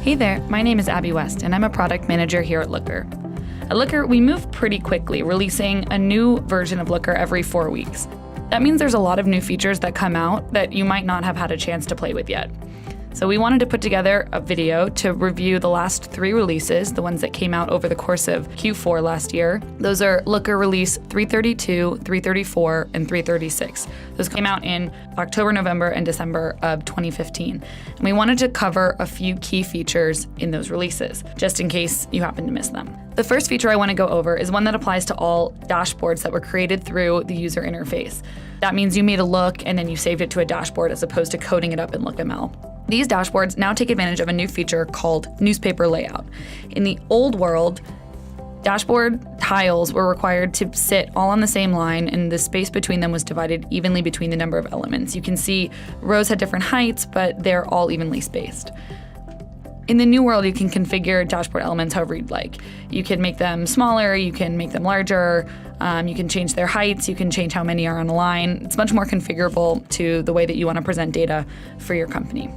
Hey there, my name is Abby West, and I'm a product manager here at Looker. At Looker, we move pretty quickly, releasing a new version of Looker every 4 weeks. That means there's a lot of new features that come out that you might not have had a chance to play with yet. So we wanted to put together a video to review the last 3 releases, the ones that came out over the course of Q4 last year. Those are Looker release 332, 334, and 336. Those came out in October, November, and December of 2015. And we wanted to cover a few key features in those releases, just in case you happen to miss them. The first feature I want to go over is one that applies to all dashboards that were created through the user interface. That means you made a look and then you saved it to a dashboard as opposed to coding it up in LookML. These dashboards now take advantage of a new feature called newspaper layout. In the old world, dashboard tiles were required to sit all on the same line, and the space between them was divided evenly between the number of elements. You can see rows had different heights, but they're all evenly spaced. In the new world, you can configure dashboard elements however you'd like. You can make them smaller, you can make them larger, you can change their heights, you can change how many are on a line. It's much more configurable to the way that you want to present data for your company.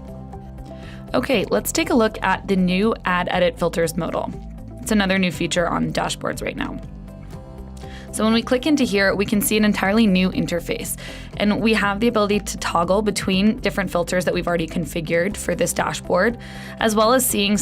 Okay, let's take a look at the new Add Edit Filters modal. It's another new feature on dashboards right now. So when we click into here, we can see an entirely new interface. And we have the ability to toggle between different filters that we've already configured for this dashboard, as well as seeing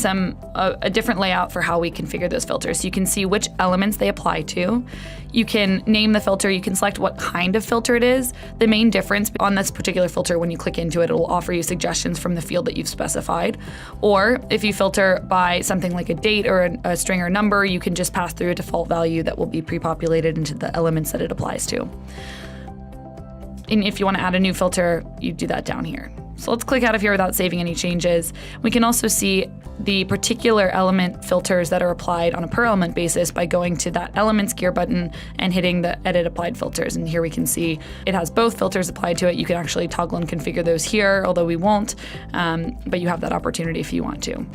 a different layout for how we configure those filters. So you can see which elements they apply to. You can name the filter, you can select what kind of filter it is. The main difference on this particular filter, when you click into it, it will offer you suggestions from the field that you've specified. Or if you filter by something like a date or a string or number, you can just pass through a default value that will be pre-populated into the elements that it applies to. And if you want to add a new filter, you do that down here. So let's click out of here without saving any changes. We can also see the particular element filters that are applied on a per element basis by going to that elements gear button and hitting the edit applied filters. And here we can see it has both filters applied to it. You can actually toggle and configure those here, although we won't, but you have that opportunity if you want to.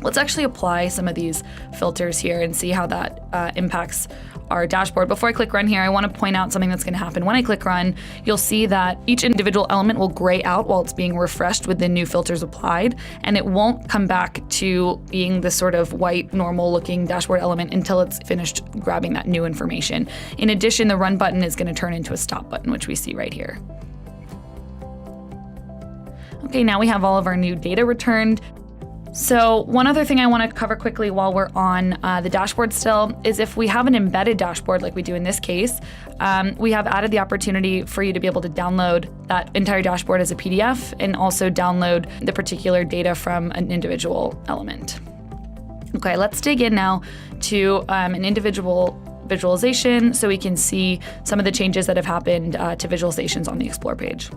Let's actually apply some of these filters here and see how that impacts our dashboard. Before I click run here, I want to point out something that's going to happen. When I click run, you'll see that each individual element will gray out while it's being refreshed with the new filters applied, and it won't come back to being this sort of white, normal looking dashboard element until it's finished grabbing that new information. In addition, the run button is going to turn into a stop button, which we see right here. Okay, now we have all of our new data returned. So one other thing I want to cover quickly while we're on the dashboard still is if we have an embedded dashboard like we do in this case, we have added the opportunity for you to be able to download that entire dashboard as a PDF and also download the particular data from an individual element. Okay, let's dig in now to an individual visualization so we can see some of the changes that have happened to visualizations on the Explore page.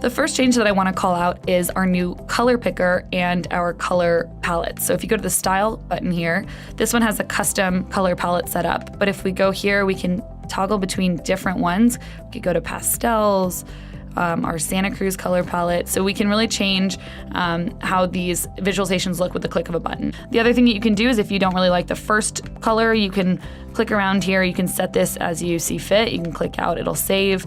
The first change that I want to call out is our new color picker and our color palette. So if you go to the style button here, this one has a custom color palette set up. But if we go here, we can toggle between different ones. We could go to pastels, our Santa Cruz color palette. So we can really change how these visualizations look with the click of a button. The other thing that you can do is if you don't really like the first color, you can click around here. You can set this as you see fit. You can click out, it'll save.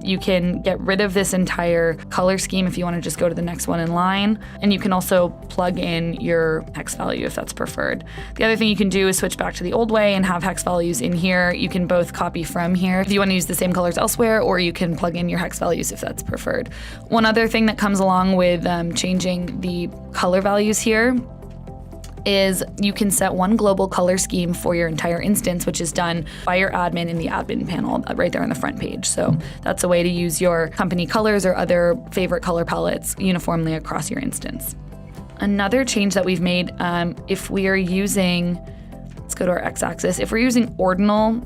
You can get rid of this entire color scheme if you want to just go to the next one in line. And you can also plug in your hex value if that's preferred. The other thing you can do is switch back to the old way and have hex values in here. You can both copy from here if you want to use the same colors elsewhere, or you can plug in your hex values if that's preferred. One other thing that comes along with changing the color values here is you can set one global color scheme for your entire instance, which is done by your admin in the admin panel right there on the front page. So that's a way to use your company colors or other favorite color palettes uniformly across your instance. Another change that we've made, if we are using, let's go to our x-axis, if we're using ordinal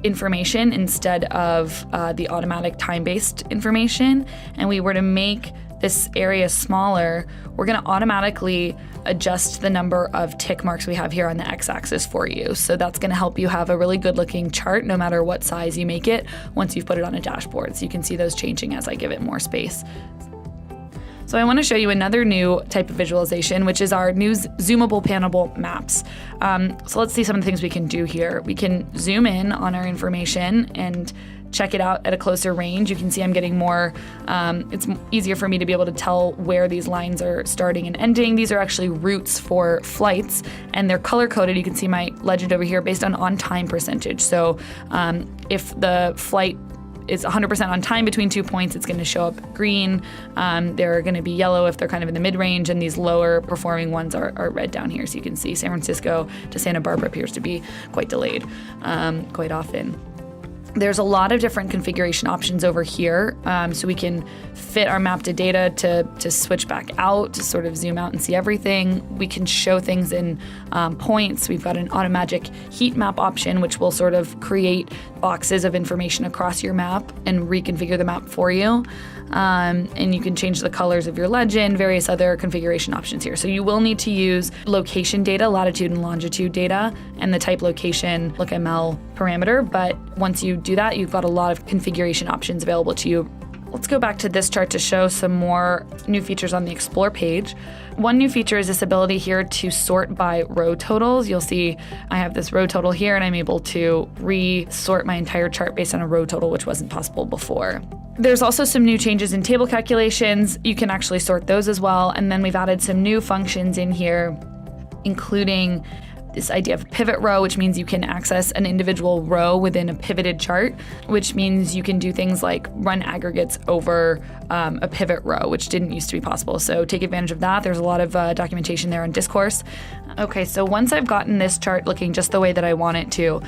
information instead of the automatic time-based information, and we were to make this area smaller, we're going to automatically adjust the number of tick marks we have here on the x-axis for you. So that's going to help you have a really good looking chart no matter what size you make it once you've put it on a dashboard. So you can see those changing as I give it more space. So I want to show you another new type of visualization, which is our new zoomable panel maps. So let's see some of the things we can do here. We can zoom in on our information and check it out at a closer range, you can see I'm getting more, it's easier for me to be able to tell where these lines are starting and ending. These are actually routes for flights, and they're color-coded. You can see my legend over here based on time percentage. So if the flight is 100% on time between 2 points, it's going to show up green. They're going to be yellow if they're kind of in the mid-range, and these lower performing ones are red down here. So you can see San Francisco to Santa Barbara appears to be quite delayed quite often. There's a lot of different configuration options over here, so we can fit our map to data to switch back out, to sort of zoom out and see everything. We can show things in points. We've got an automatic heat map option, which will sort of create boxes of information across your map and reconfigure the map for you. And you can change the colors of your legend, various other configuration options here. So you will need to use location data, latitude and longitude data, and the type location lookml parameter. But once you do that, you've got a lot of configuration options available to you. Let's go back to this chart to show some more new features on the Explore page. One new feature is this ability here to sort by row totals. You'll see I have this row total here, and I'm able to re-sort my entire chart based on a row total, which wasn't possible before. There's also some new changes in table calculations. You can actually sort those as well. And then we've added some new functions in here, including this idea of pivot row, which means you can access an individual row within a pivoted chart, which means you can do things like run aggregates over a pivot row, which didn't used to be possible. So take advantage of that. There's a lot of documentation there on Discourse. Okay, so once I've gotten this chart looking just the way that I want it to,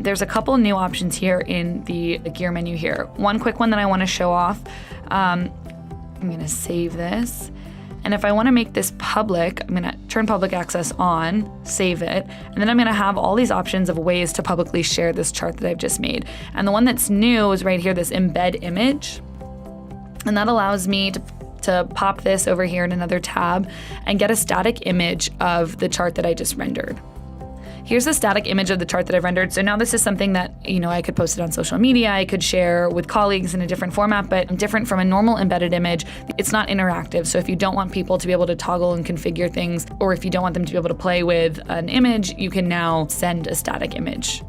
there's a couple new options here in the gear menu here. One quick one that I want to show off. I'm going to save this. And if I want to make this public, I'm going to turn public access on, save it, and then I'm going to have all these options of ways to publicly share this chart that I've just made. And the one that's new is right here, this embed image. And that allows me to pop this over here in another tab and get a static image of the chart that I just rendered. Here's the static image of the chart that I've rendered. So now this is something that, I could post it on social media, I could share with colleagues in a different format, but different from a normal embedded image, it's not interactive. So if you don't want people to be able to toggle and configure things, or if you don't want them to be able to play with an image, you can now send a static image.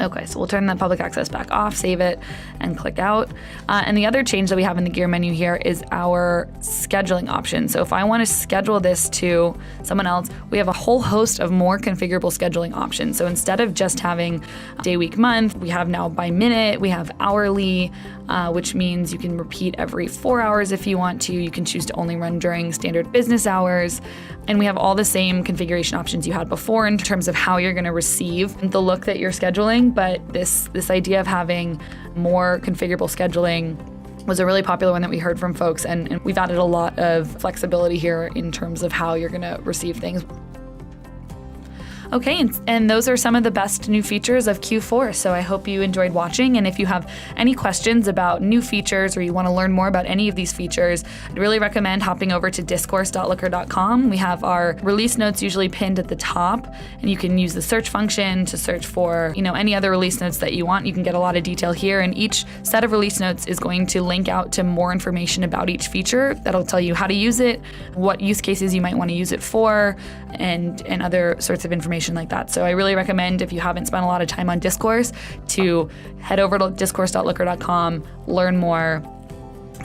Okay, so we'll turn that public access back off, save it, and click out. And the other change that we have in the gear menu here is our scheduling option. So if I want to schedule this to someone else, we have a whole host of more configurable scheduling options. So instead of just having day, week, month, we have now by minute, we have hourly, which means you can repeat every 4 hours if you want to. You can choose to only run during standard business hours. And we have all the same configuration options you had before in terms of how you're going to receive the look that you're scheduling. But this idea of having more configurable scheduling was a really popular one that we heard from folks. And we've added a lot of flexibility here in terms of how you're going to receive things. Okay, and those are some of the best new features of Q4, so I hope you enjoyed watching, and if you have any questions about new features or you want to learn more about any of these features, I'd really recommend hopping over to discourse.looker.com. We have our release notes usually pinned at the top, and you can use the search function to search for, any other release notes that you want. You can get a lot of detail here, and each set of release notes is going to link out to more information about each feature. That'll tell you how to use it, what use cases you might want to use it for, and other sorts of information like that. So I really recommend, if you haven't spent a lot of time on Discourse, to head over to discourse.looker.com, learn more,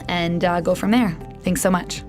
and go from there. Thanks so much.